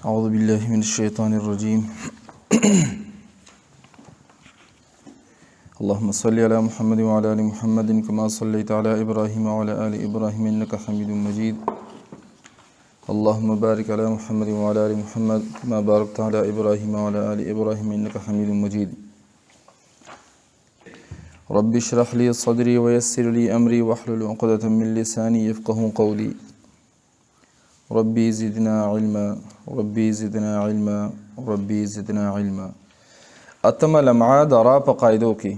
أعوذ بالله من الشيطان الرجيم. اللهم صل على محمد وعلى آل محمد كما صليت على إبراهيم وعلى آل إبراهيم إنك حميد مجيد. اللهم بارك على محمد وعلى آل محمد كما باركت على إبراهيم وعلى آل إبراهيم إنك حميد مجيد. رب اشرح لي صدري ويسر لي أمري واحلل عقدة من لساني يفقهوا قولي. ربي زدنا علما ربي زدنا علما ربي زدنا علما. اتم لمعه د را په قاعدو کې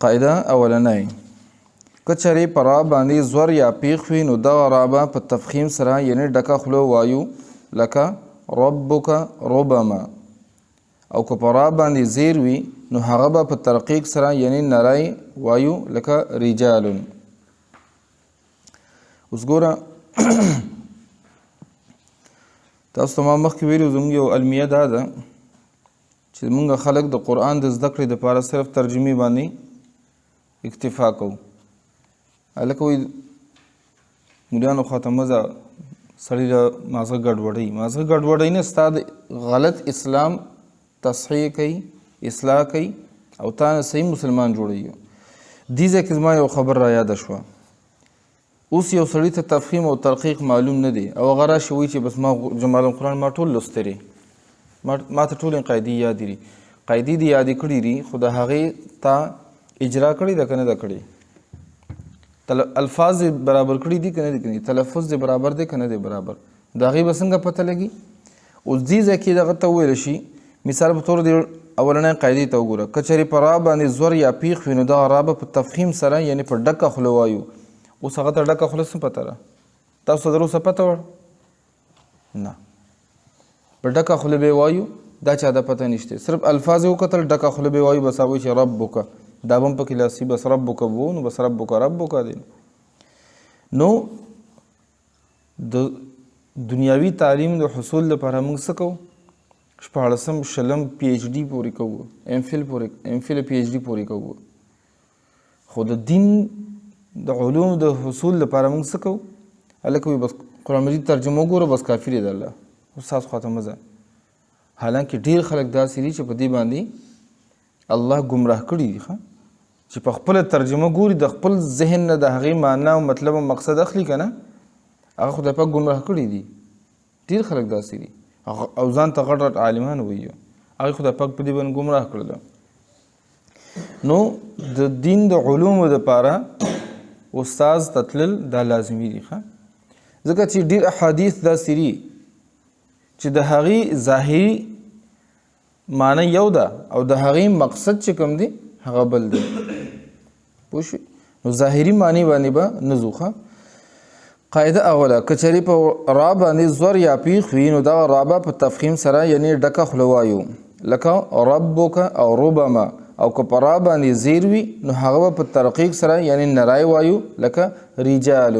قاعده اولنۍ کچری پر را باندې زور یا پیښ وي نو د رابه په تفخیم سره یعنی ډکه خلو وایو لکه ربک ربما، او که پر را باندې زیر وي نو هغه به په ترقیق سره یعنی نری وایو لکه رجال. اوس ګوره تاسو ته ما مخکې ویلو زموږ یو المیه دا ده چې موږ خلک د قرآن د زده کړې دپاره صرف ترجمې باندې اکتفا کوو. هلکه وایي مولیانو خواته مزه سړي له مازغه ګډوډوي، مازغه ګډوډوي نه، ستا د غلط اسلام تصحیح کوي، اصلاح کوي او تا نه صحیح مسلمان جوړوي. دې ځای کې زما یو خبر را یاده شوه. اوس یو سړي ته تفخیم او ترقیق معلوم نه دی او هغه راشي وایي چې بس ما جمال القرآن ما ټول لوستلې، ما ته ټولې قاعدې یادې دي. قاعدې دې یادې کړي دي خو د هغې تا اجرا کړي ده که نه ده کړې، الفاظ دې برابر کړي دي که نه دي کړي، تلفظ دې برابر دی که نه دی برابر، د هغې به څنګه پته لګي. اوس دې ځای کې دغه ته وویلی شي مثال په طور دې اولنۍ قاعدې ته وګوره. که چېرې په را باندې زور یا پیښ وي نو دغه را به په تفخیم سره یعنې په ډکه خوله وایو. اوس هغه ته ډکه خوله څه پته ده؟ تاسو ته تر اوسه پته وړ؟ نه، په ډکه خوله به وایو دا چا ته پته نشته. صرف الفاظ یې وکتل ډکه خوله به وایو، بس هغه وایي چې ربک، دا به هم پکې لاسي بس ربک وو نو بس ربک ربک دی. نو د دنیاوي تعلیم د حصول لپاره موږ څه کوو؟ 14 شلم پی ایچ ډي پورې کوو، ایم فل پی ایچ ډي پورې کوو. خو د دین د علوم د حصول لپاره موږ څه کوو؟ هلکه وایي بس قرآن مجید ترجمه وګوره بس کافر دی الله، ستاسو خواته مزه. حالانکه ډېر خلک داسې دي چې په دې باندې الله ګمراه کړي دي چې په خپله ترجمه ګوري د خپل ذهن نه د هغې معنا او مطلب او مقصد اخلي که نه، هغه خدای پاک ګمراه کړي دي. ډېر خلک داسې دي او ځان ته غټ غټ عالمان وایي، هغې خدای پاک په دې باندې ګمراه کړله. نو د دین د علومو دپاره استاز تتلل دا لازمي دي، ځکه چې ډېر احادیث داسې دي چې د هغې ظاهري معنی یو ده او د هغې مقصد چې کوم دی هغه بل دی. پوه شوې؟ نو ظاهري معنی باندې به نه ځو. قاعده اوله که چېرې په را باندې زور یا پیښ وي نو دغه را به په تفخیم سره یعنې ډکه خوله وایو لکه ربک او ربما، او که په را باندې زیر وي نو هغه به په ترقیق سره یعنی نری وایو لکه رجال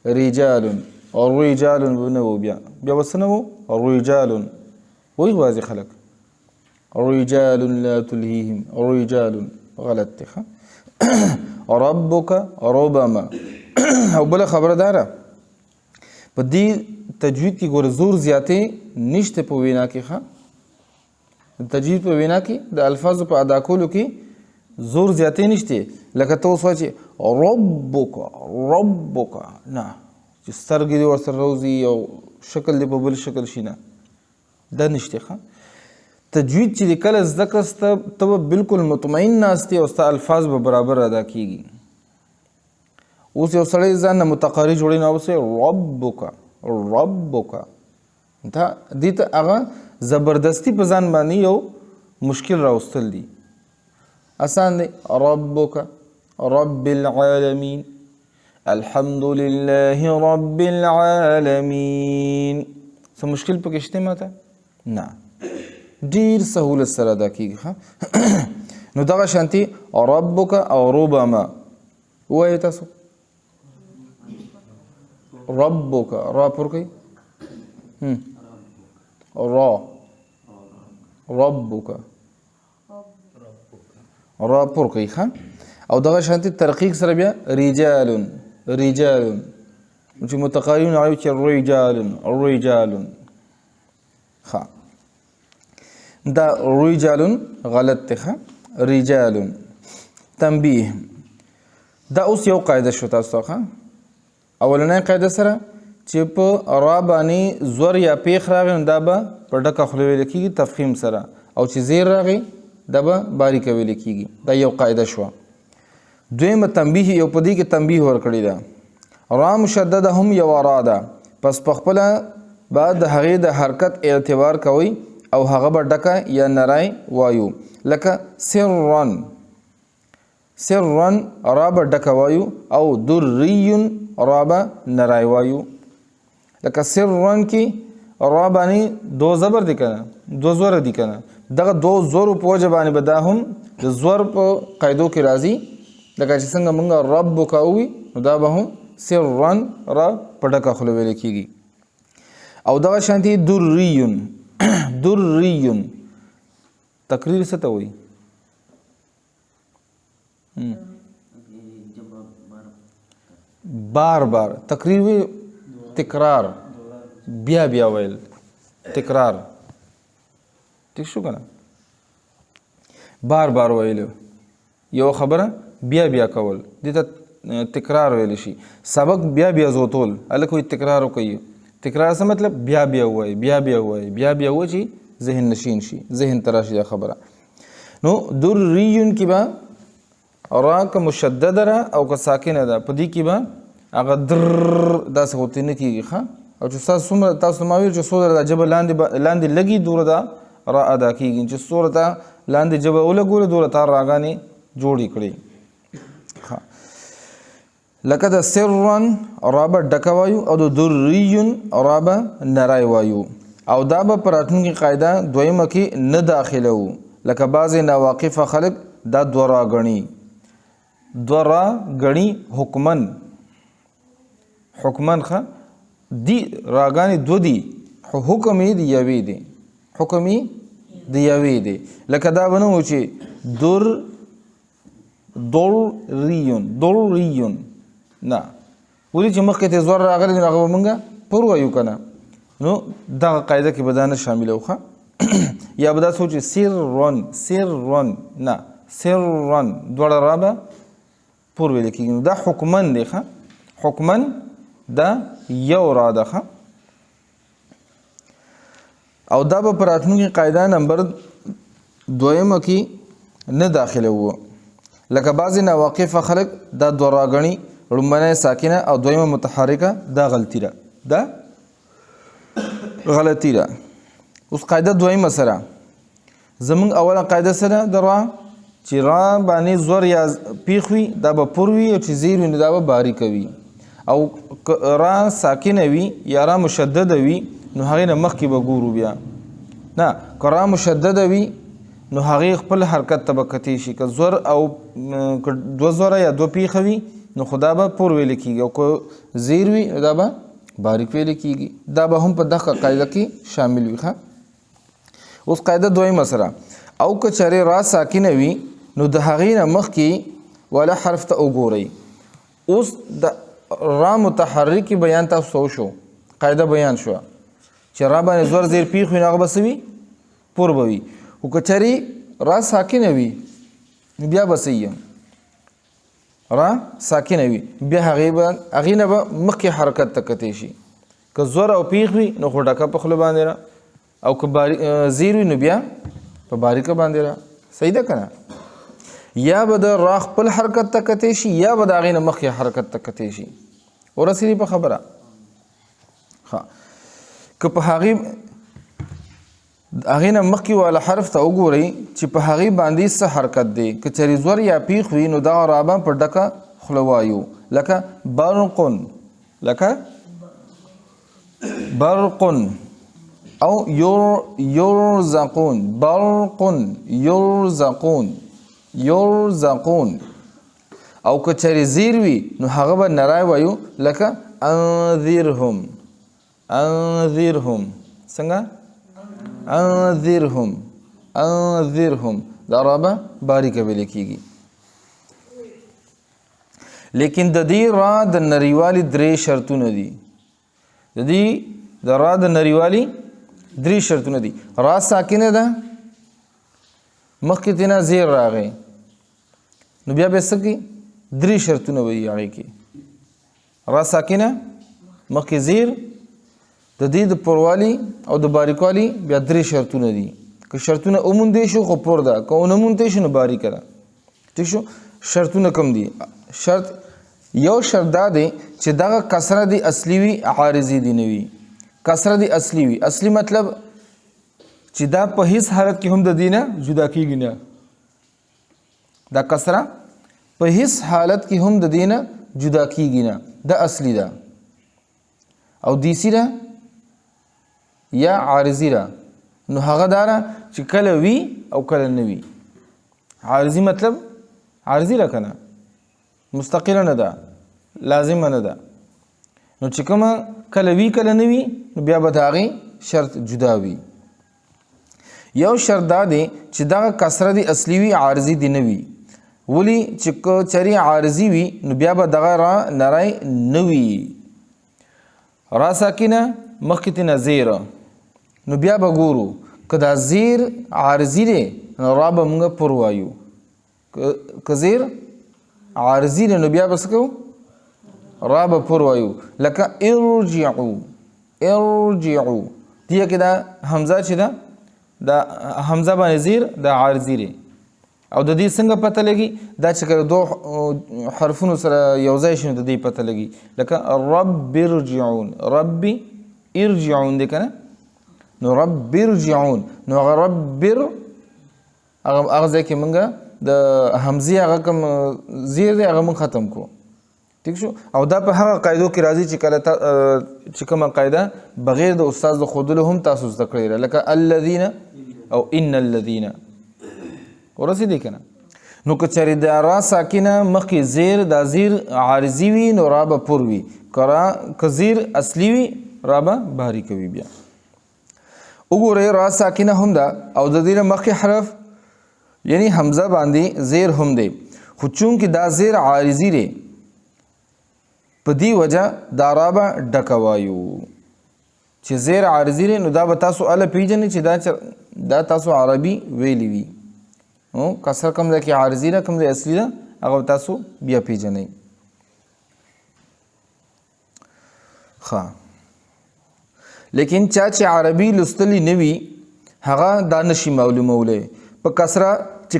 رجال او رجال به نه وو، بیا به څه نه وو؟ رجال وایي بعضې خلک رجال لا تلهیهم رجال، غلط دی. ربک ربما. او بله خبره دا ده په دې تجوید کې ګوره زور زیاتې نشته په وینا کې. تجوید په وینا کې د الفاظو په ادا کولو کې زور زیاتې نشته. لکه ته اوس وایې چې ربک ربک، نه چې سترګې دې ورسره روزي او شکل دې په بل شکل شي، نه دا نشته. تجوید چې د کله زده کړه ته به بلکل مطمئن ناستې او ستا الفاظ به برابر ادا کېږي. اوس یو سړی ځان نه متقاري جوړوي نو اوس ربک ربک، دا دې ته هغه زبردستی په ځان باندې یو مشکل راوستل دي. آسان دی ربک رب العالمین الحمد لله رب العالمین. څه مشکل پکې شته ماته؟ نه، ډېر سهولت سره ادا کېږي. نو دغه شانتي ربک او ربما ووایئ تاسو. ربک را پر کوي، را ربک را پر کوي. او دغه شانتي ترقیق سره بیا رجال رجال چې متقارن عربي چې رجال ښه دا رجال غلط دی ښه رجال تنبیه دا اوس یو قاعده شو تاسو ته اولنۍ قاعده سره چې په را باندې زور یا پیښ راغی نو دا به په ډکه خوله ویل کېږي تفخیم سره او چې زیر راغی دا به باریکه ویل کېږي دا یو قاعده شوه دویمه تنبیه یو په دې کې تنبیه ورکړې ده را مشدده هم یو را ده پس په خپله به د هغې د حرکت اعتبار کوئ او هغه به ډکه یا نری وایو لکه سرن را به ډکه وایو او دریون را به نری وایو لکه سرن کې را باندې دو زبر دی که نه دو زور دی که نه دغه دو زورو په وجه باندې به دا هم د زور په قاعدو کې راځي لکه چې څنګه مونږ ربک ووي نو دا به هم سرن را په ډکه خوله ویل کېږي او دغه شانتي دریون تقریر څه ته وایي بار تقریر وی تکرار بیا ویل تکرار ٹھیک شو کنه بار ویل یو خبره بیا کول دته تکرار ویل شي سبق بیا زوتول الکه تکرار کوي تکرار څه مطلب بیا وای چې ذهن نشین شي ذهن تراشي خبره نو دریون کی با را که مشدد را او که ساکنه ده په دې کې به هغه در داسې غوتی نه کېږي ښه او چې تاسو ما ویل چې څومره د ژبه لاندې لګي دوره دا را ادا کېږي چې څومره ته لاندې ژبه ولګولې دوره تا راګانې جوړې کړې لکه د سرن را به ډکه وایو او د دریون را به نری وایو او دا به په راتلونکې قاعده دویمه کې نه داخله وو لکه بعضې ناواقفه خلک دا دوه را ګڼي حکمن ښه دی راګانې دو دي حکم یې د یوې دی لکه دا به نه و چې دریون نه ولې چې مخکې ته زور راغلی نو هغه به مونږ پر وایو که نه نو دغه قاعده کې به دا نه شامله وښه یا به داسې و چې سرن نه سرن دواړه را به پور ویل کېږي نو دا حکمن دی ښه حکمن دا یو را ده ښه او دا به په راتلونکې قاعده نمبر دویمه کې نه داخله وو لکه بعضې ناواقفه خلک دا دوه را ګڼي لومړنۍ ساکنه او دویمه متحرکه دا غلطي ده اوس قاعده دویمه سره زمونږ اوله قاعده سره د را چې را باندې زور یا پیښ وي دا به پر وي او چې زیر وي نو دا به باریکه وي او را ساکنه وي یا را مشدده وي نو هغې نه مخکې به ګورو بیا نه که را مشدده وي نو هغې خپل حرکت ته به کتی شي که زور او دو زوره یا دو پیښه وي نو خو دا به پر ویل کېږي او که زیر وي دا به باریک ویل کېږي دا به هم په دغه قاعده کې شامل وي ښه اوس قاعده دویمه سره او که چېرې را ساکنه وي نو د هغې نه مخکې والا حرف ته وګورئ اوس د را متحرکي بیان تاسو وشو قاعده بیان شوه چې را باندې زور زیر پیښ وي نو هغه به څه وي پور به وي خو که چېرې را ساکنه وي نو بیا به څه را ساکنه وي بیا هغې نه به مخکې حرکت ته کتی شي که زور او پیښ وي نو خو ډکه په خوله باندې را او که زیر وي نو بیا په باریکه باندې را صحیح ده که نه یا به د را خپل حرکت ته کتی شي یا به د هغې نه مخکې حرکت ته کتی شي ورسېدي په خبره که په هغې نه مخکې والا حرف ته وګورئ چې په هغې باندې څه حرکت دی که چېرې زور یا پیښ وي نو دغه را به په ډکه خوله وایو لکه برقن او یرزقون او که چېرې زیر وي نو هغه به نری وایو لکه انذرهم څنګه انذرهم دا را به باریکه ویل کېږي لیکن د دې را د نریوالي درې شرطونه دي د دې د را د نریوالي 3 شرطونه دي. را ساکنه ده مخکې تینا زیر راغی نو بیا به څه کوي 3 شرطونه وي هغې کې. را ساکنه مخکې زیر د دې د پوروالي او د باریکوالي بیا 3 شرطونه دي. که شرطونه اوموندې شو خو پور ده، که ونه موندې شو نو باریکه ده. ٹھیک شو. شرطونه کم دي. شرط یو شرط دا دی چې دغه کسره دی اصلي وي عارضي دی نه وي. کسره دی اصلي وي. اصلي مطلب چې دا په هیڅ حالت کې هم د دې نه جدا کېږي نه. دا کسره په هیڅ حالت کې هم د دې نه جدا کېږي نه. دا اصلي ده. او دیسی ده یا عارضي ده. نو هغه داره چې کله وي او کله نه وي. عارضي مطلب عارضي ده کنه، مستقله نه ده، لازمه نه ده. نو چې کومه کله وي کله نه وي نو بیا به د هغې شرط جدا وي. یو شرط دا دی چې دغه کسره دی اصلي وي عارضي دی نه وي. ولې چې که چرې عارضي وي نو بیا به دغه را نری نه وي. را ساکنه مخکې تېنه زیره نو بیا به ګورو که دا زیر عارضي دی نو را به موږ پر وایو. که زیر عارضي دی نو بیا به څه کوو را به پر وایو. لکه ارجعو ارجعو دې کې دا حمزه چې ده دا حمزه باندې زیر دا عارضي دی. او د دې څنګه پته لګي؟ دا چې کله دو حرفونو سره یو ځای شي نو د دې پته لګي. لکه رب ارجعون، ربي ارجعون دی که نه؟ نو رب ارجعون نو هغه رب هغه ځای کې موږ د حمزې هغه کوم زیر دی هغه موږ ختم کړو. ٹھیک شو. او دا په هغه قاعدو کې راځي چې کله چې کومه قاعده بغیر د استاد د ښودلو هم تاسو زده کړې ده. لکه الذین او ان الذین ورسېدی که نه؟ نو که چېرې د را ساکنه مخکې زیر دا زیر عارضي وي نو را به پر وي. که زیر اصلي وي را به باریکه وي. بیا وګورئ را ساکنه هم ده او د دې نه مخکې حرف یعنی حمزه باندې زیر هم دی، خو چونکې دا زیر عارضي دی په دې وجه دا را به ډکه وایو. چې زیر عارضي دی نو دا به تاسو اله پیژنئ چې دا تاسو عربي ویلی وي. کسر کوم ځای کې عارضي ده کوم ځای اصلي ده هغه تاسو بیا پیژنئ. ښه. لیکن چا چې عربي لوستلی نه وي هغه دا نشي معلومولی. په کسره چې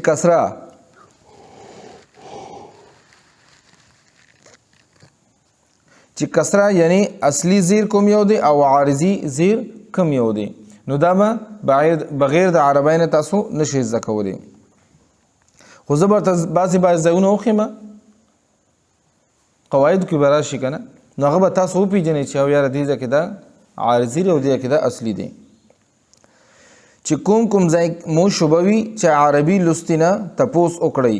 کسره یعنی اصلي زیر کوم یو دی او عارضي زیر کوم یو دی نو دا به بغیر د عربی نه تاسو نشئ زده کولی. خو زه به بعضې ځایونه وښیم قواعدو کې به راشي که نه نو هغه به تاسو وپېژنئ چې او یاره دې ځای کې دا عارضي دی او دې کې دا اصلي دی. چې کوم ځای مو شبه وي چې عربي لوستي نه تپوس وکړئ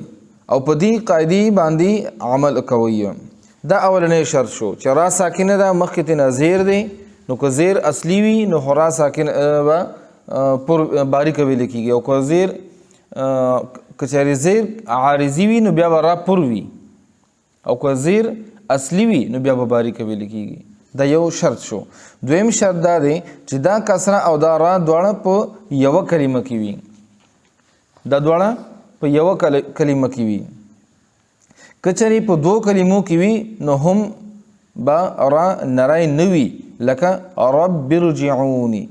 او په دې قاعدې باندې عمل کوئ. دا اولنی شرط شو چې را ساکنه ده مخکې تېنه زیر دی نو که زیر اصلي وي نو خو را ساکنه به پر باریکه ویلی کېږي. او که زیر که چېرې زیر عارضي وي نو بیا به را پر وي او که زیر اصلي وي نو بیا به باریکه ویلی کېږي. دا یو شرط شو. دویم شرط دا دی چې دا کسره او دا را دواړه په یوه کلمه کې وي. دا دواړه په یوه کلمه کې وي. که چېرې په 2 کلمو کې وي نو هم به را نری نه وي. لکه رب ارجعوني،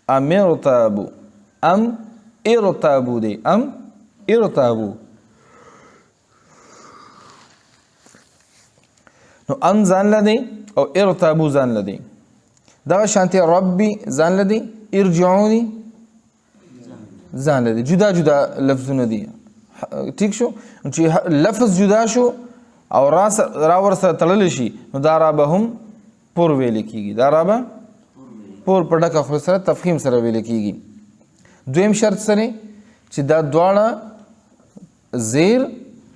ام ارتابو، ام ارتابو دی، ام ارتابو. نو ام ځان لدی او ارتابو ځان لدی. دغه شانتي ربي ځان لدی، ارجعوني ځان لدی. جدا جدا لفظونه دي. ٹھیک شو. چې لفظ جدا شو او را ورسره تړلی شي نو دا را به هم پور ویلی کېږي. دا را به پور په ډکه خوله سره تفخیم سره ویلی کېږي. دویم شرط سره چې دا دواړه زیر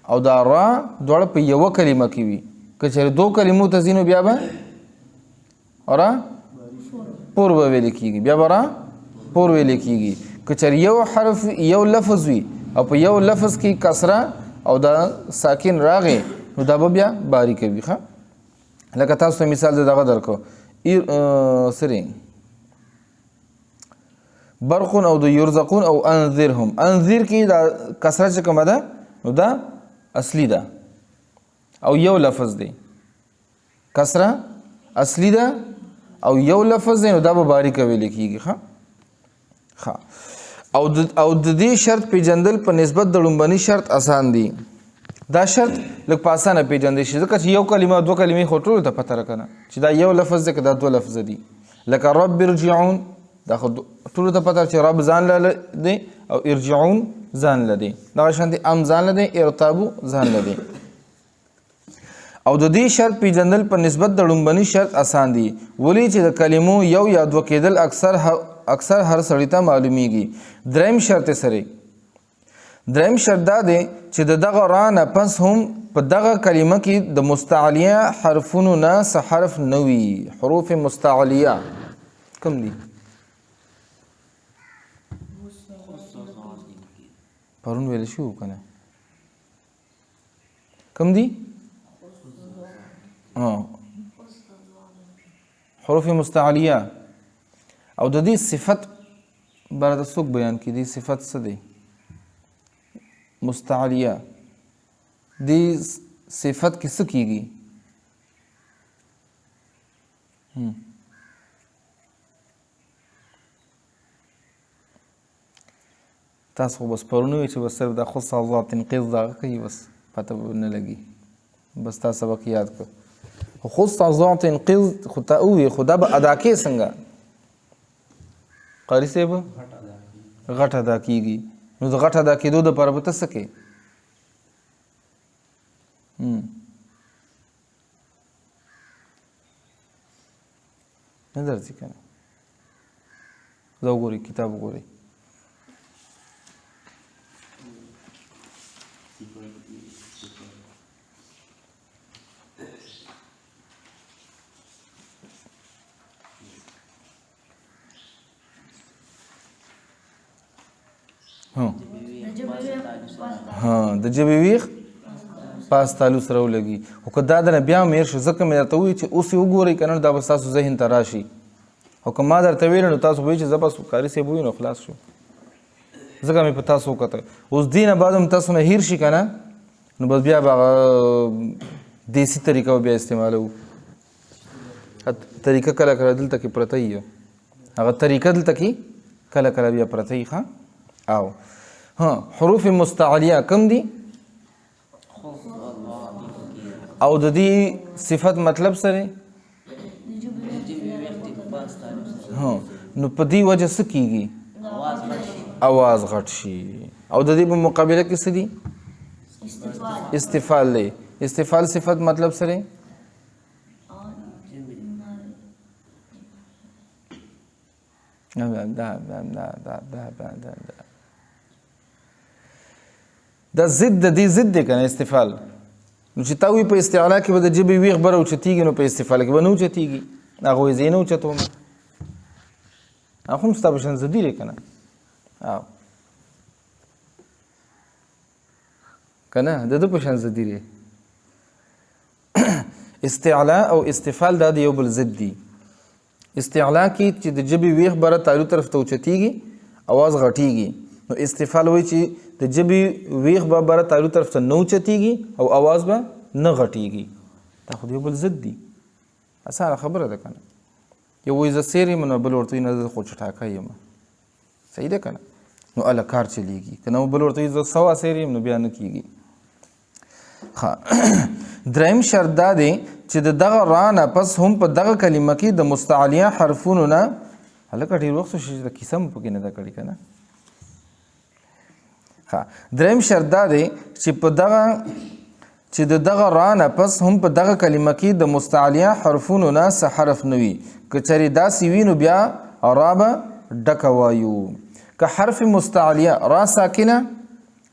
او دا را دواړه په یوه کلمه کې وي. که چېرې 2 کلمو ته ځي نو بیا به را پور به ویلی کېږي. بیا به را پور ویلی کېږي. که چېرې یو حرف یو لفظ وي او په یو لفظ کې کسره او دا ساکن راغی نو دا به بیا باریکه وي. ښه. لکه تاسو ته مثال د دغه درکو سری برقون او د یرزقون او انذرهم. انذر کې دا کسره چې کومه ده نو دا اصلي ده او یو لفظ دی. کسره اصلي ده او یو لفظ دی نو دا به باریکه ویل کېږي. ښه او د دې شرط پیژندل په نسبت د لومبني شرط آسان دی. دا شرط لږ په اسانه پیژندل شي ځکه چې یو کلمه دوه کلمې خو ټولو ته پته راکنه چې دا یو لفظ دی که دا دوه لفظ دي. لکه رب ارجعون دا خو ټولو ته پته چې رب ځان له دی او ارجعون ځان له دی. دغه شان دي ام ځان له دی ارتابو ځان له دی. او د دې شرط پیژندل په نسبت د لومبني شرط آسان دي ولې چې د کلمو یو یا دوه کېدل اکثر هر سړی ته معلومیږي. دریم شرط دا دی چې د دغه را نه پس هم په دغه کلمه کې د مستعلیه حرفونو نه څه حرف نه وي. حروف مستعلیه کوم دي؟ پرون ویل شو کنه کوم دي؟ حروف مستعلیه. او د دې صفت بار د څوک بیان کی دي صفت څه دی؟ مستعلیه. دې صفت کې څه کیږي؟ تاسو بس پرونه وی چې بس صرف د خص الله تنقیض دا کوي بس پته نه لګي بس تاسو سبق یاد کړ. خص الله تنقیض خو ته وی خدا به ادا کې څنګه قاری صاحب غټ ادا کیږي نو د غټ ادا کېدو د پر پته سکے نه درځي کنه زه وګوري کتاب وګوري د جبې ویښ پاس تالو سره ولګي خو که دا دنه بیا میر شو ځکه مې درته ووایي چې اوس یې وګورئ که نه دا به ستاسو ذهن ته راشي او که ما درته ویل نو تاسو به وایي چې زه بس کاري صاحب ووایي نو خلاص شو ځکه مې په تاسو وکتل. اوس دې نه بعد هم تاسو نه هیر شي که نه نو بس بیا به هغه دیسي طریقه به بیا استعمالوو. طریقه کله کله دلته کې پرته وي هغه طریقه دلته کې کله کله بیا پرته وي. ښه او حروف مستعلیه کم دي او د دې صفت مطلب سره نو په دې وجه څه کیږي اواز غټ شي او د دې په مقابله کې څه دي استفال دی. استفال صفت مطلب سره دا ضد د دې ضد دی کنه استفال. نو چې تا وی په استعلا کې به د جبې ویغ بره اوچتېږي نو په استفال کې به نه اوچتېږي. هغه وایي زه یې نه اوچتوم هغه هم ستا په شان ضدي دی که نه که نه د ده په شان ضدي دی. استعلا او استفال دا د یو بل ضد دي. استعلا کې چې د جبې ویغ بره تالو طرف ته اوچتېږي اواز غټېږي نو استفال وایي چې د جبې ویغ به بره تالو طرف ته نه اوچتېږي او اواز به نه غټېږي. دا خو د یو بل ضد دي. اسانه خبره ده که نه. یو وایي زه سیر یم نو بل ورته وایي نه زه خو چټاکی یم. صحیح ده که نه نو هله کار چلیږي که نه بل ورته وایي زه سوا سیر یم نو بیا نه کېږي. دریم شرط دا دی چې د دغه را نه پس هم په دغه کلمه کې د مستعلیه حرفونو نه هلکه ډېر وخت شو چې د کیسه مو پکې نه ده کړې که نه. دریم شرط دا دی چې د دغه را نه پس هم په دغه کلمه کې د مستعلیه حرفونو نه څه حرف نه وي. که چېرې داسې وي نو بیا را به ډکه وایو. که حرف مستعلیه را ساکنه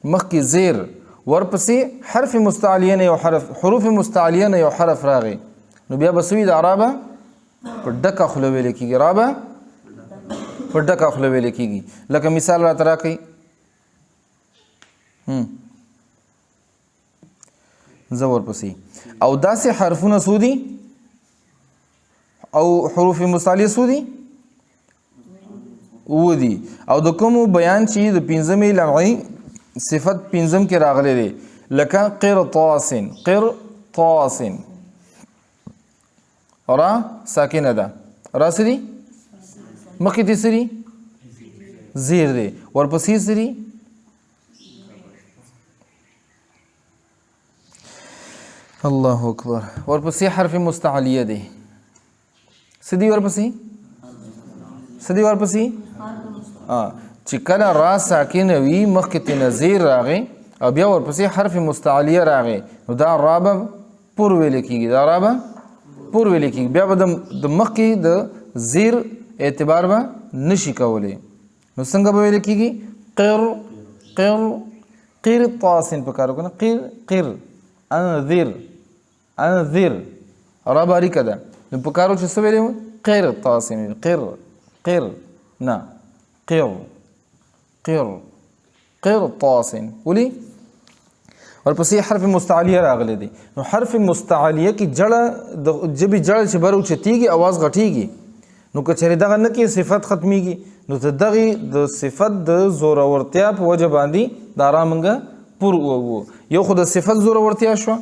مخکې زیر ورپسې حرف مستعلیه نه یو حرف حروف مستعلیه نه یو حرف راغی نو بیا به څه وي دا را به په ډکه خوله ویلې کېږي. را به په ډکه خوله ویلې کېږي. لکه مثال راته راکئ زه ورپسې او داسې حرفونه څو دي او حروف مستعلیه څو دي؟ اووه دي. او د کومو بیان چې د پنځمې لمعي صفت پنځم کې راغلی دی لکه قرطاس. قرطاس را ساکنه ده. را څه دي؟ مخکې دې څه دي؟ زیر دی. ورپسې څه دي؟ الله اکبر. ورپسې حرف مستعلیه دی. څه دي ورپسې؟ څه دي ورپسې؟ چې کله را ساکنه وي مخکې ته نظیر راغی او بیا ورپسې حرف مستعلیه راغی نو دا را به پور ویل کېږي. دا را به پور ویل کېږي. بیا به د مخکې د زیر اعتبار به نشي کولی. نو څنګه به ویل کېږي؟ قرطاس پکار وکړه. قر انذر را باریکه ده نو پکارو چې څه ویلی قرطاس. قر نه قرطاس. ولې؟ ورپسې حرف مستعلیه راغلی دی. نو حرف مستعلیه کې جړه د ژبې جړه چې بر اوچتېږي اواز غټېږي نو که چېرې دغه نه کې صفت ختمیږي نو د دغې د صفت د زورورتیا په وجه باندې دا را موږ پور ووو. یو خو د صفت زورورتیا شوه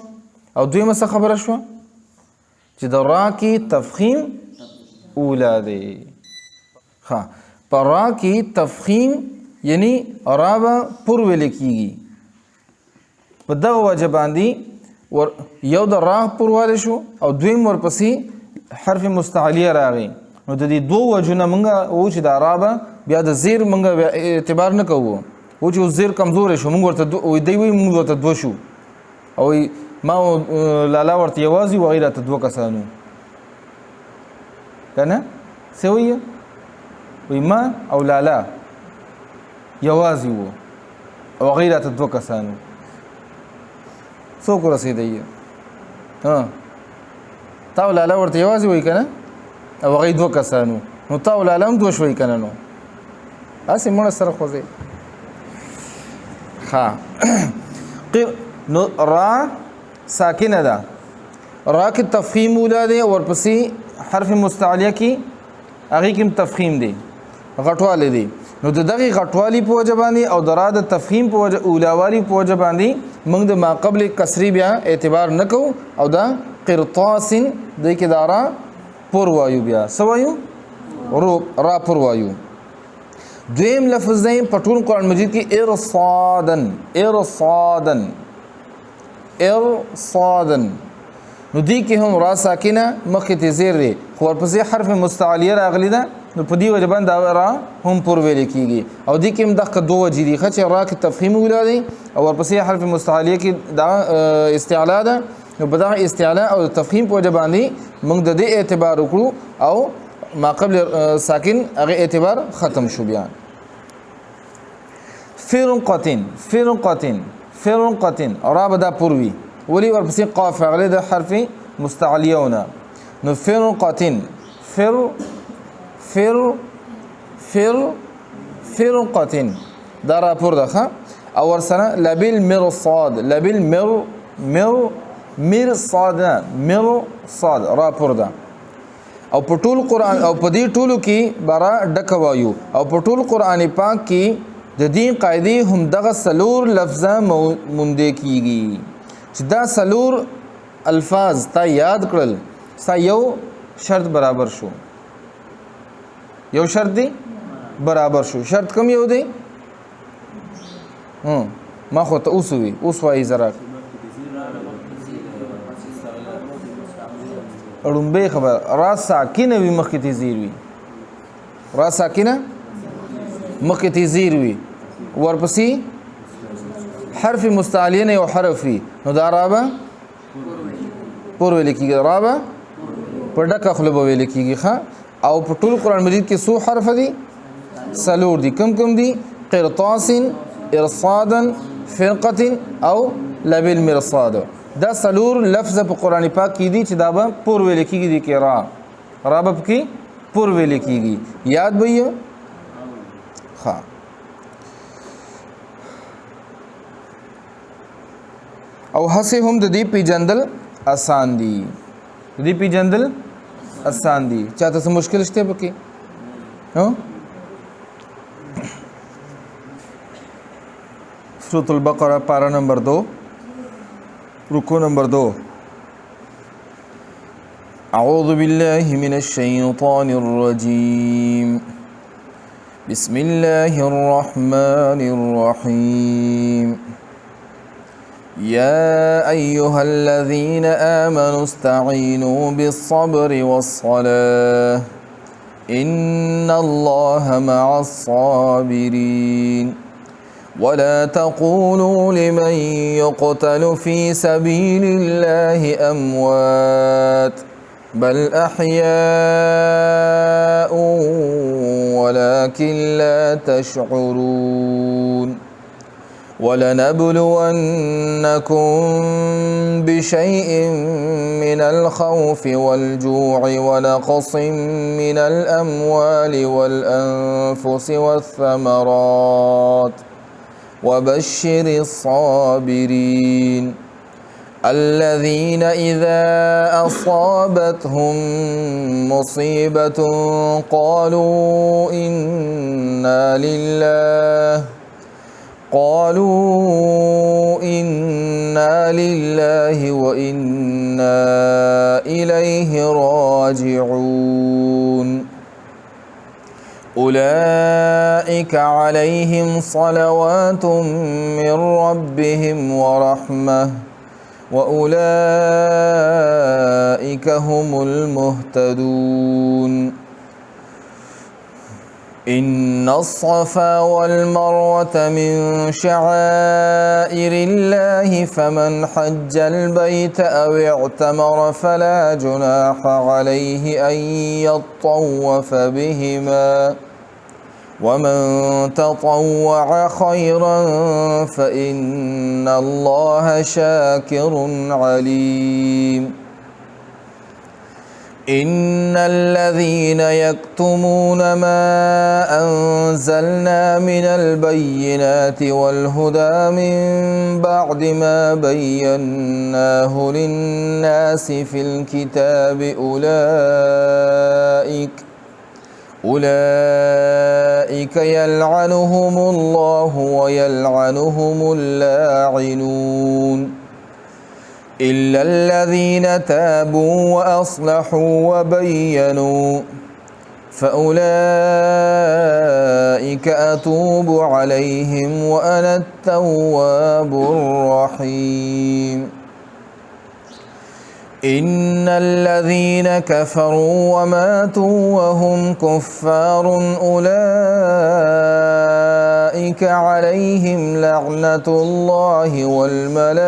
او دویمه څه خبره شوه چې د را کې تفخیم اوله دی. ښه په را کې تفخیم یعنی را به پور ویل کېږي. په دغه وجه باندې یو د را پوروالی شو او دویم ورپسې حرف مستعلیه راغی نو د دې دوه وجونه موږ وو چې دا را به بیا د زیر موږ اعتبار نه کوو. و چې زیر کمزوری شو موږ ورته دی وایي موږ ورته دوه شو او ما لالا ورته یوازې و هغې راته دوه کسانو که نه څه وایي وی ما او لالا یوازې وو او هغې راته دوه کسانو. څوک ورسېدی؟ تا او لالا ورته یوازې وایي که نه او هغې دوه کسانو نو تا او لالا هم دوه شوی که نه نو هسې مړه سره خوځې. ښه نو را ساکنه ده. را کې تفخیم اوله دی ورپسې حرف مستعلیه کې هغې کې هم تفخیم دی غټوالی دی. نو د دغې غټوالي په وجه باندې او د را د تفخیم په وجه اولاوالي په وجه باندې موږ د ماقبل کسري بیا اعتبار نه کوو او دا قرطاس دی کې دا را پور وایو. بیا څه وایو؟ را پور وایو. دویم لفظ دی په ټول قرآن مجید کې ارصادن نو دی کې هم را ساکنه مخکې ته زیر دی خو ورپسې حرف مستعلیه راغلی ده نو په دې وجه باندې دا را هم پور ویل کېږي او دې کې هم دغه دوه وجې دي چې را کې تفخیم اوله دی او ورپسې حرف مستعلیه کې دا استعلا ده. نو په دغه استعلا او تفخیم په وجه باندې موږ د دې اعتبار وکړو او ما قبل ساکن هغه اعتبار ختم شو. بیا فرقتن را به دا پور وي. ولې ورپسې قاف راغلی د حرف مستعلیونه نو فرقتن فرقتن دا را پور ده ښه او ورسره لبالمرصاد مرصاد را پور ده او په ټول قرآن او په دې ټولو کې برا ډکه وایو او په ټول قرآن پاک کې د دې قاعدې هم دغه څلور لفظه موندې کېږي چې دا څلور الفاظ تا یاد کړل ستا یو شرط برابر شو. یو شرط دی برابر شو. شرط کم یو دی؟ ما خو ته اوس وي اوس وایي ذرا ړومبۍ خبره را ساکنه وي مخکې ته زیر وي. را ساکنه مخکې ته زیر وي ورپسې حرف مستعلیه نه یو حرف وي نو دا را به پور ویل کېږي. را به په ډکه خوله به ویل کېږي. ښه او په ټول قرآن مجید کې څو حرف دي؟ څلور دي. کم دي؟ قرطاس ارصادا فرقة او لبالمرصاد. دا څلور لفظ په قرآن پاک کې دي چې دا به پور ویل کېږي. دي کې را به پکې پور ویل کېږي. یاد به یې ښه او هسې هم د دې پیژندل آسان دي. د دې پیژندل آسان دي چاته څه مشکل شته پکې سورة البقرة پارا نمبر 2 رکو نمبر 2 أعوذ بالله من الشيطان الرجيم بسم الله الرحمن الرحيم يا أيها الذين آمنوا استعينوا بالصبر والصلاة إن الله مع الصابرين ولا تقولوا لمن يقتل في سبيل الله أموات بل أحياء ولكن لا تشعرون ولنبلونكم بشيء من الخوف والجوع ونقص من الأموال والأنفس والثمرات وبشر الصابرين الذين إذا أصابتهم مصيبة قالوا إنا لله وإنا إليه راجعون أولئك عليهم صلوات من ربهم ورحمة وأولئك هم المهتدون إن الصفا والمروة من شعائر الله فمن حج البيت أو اعتمر فلا جناح عليه أن يطوف بهما ومن تطوع خيرا فإن الله شاكر عليم إن الذين يكتمون ما أنزلنا من البينات والهدى من بعد ما بيناه للناس في الكتاب أولئك يلعنهم الله ويلعنهم اللاعنون إلا الذين تابوا وأصلحوا وبينوا فأولئك أتوب عليهم وأنا التواب الرحيم إن الذين كفروا وماتوا وهم كفار أولئك عليهم لعنة الله والملائكة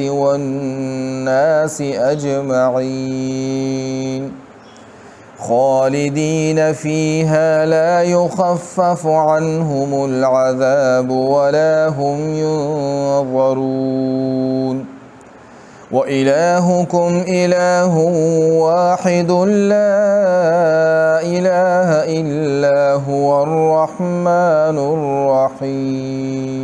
والناس أجمعين خالدين فيها لا يخفف عنهم العذاب ولا هم ينظرون وإلهكم إله واحد لا إله إلا هو الرحمن الرحيم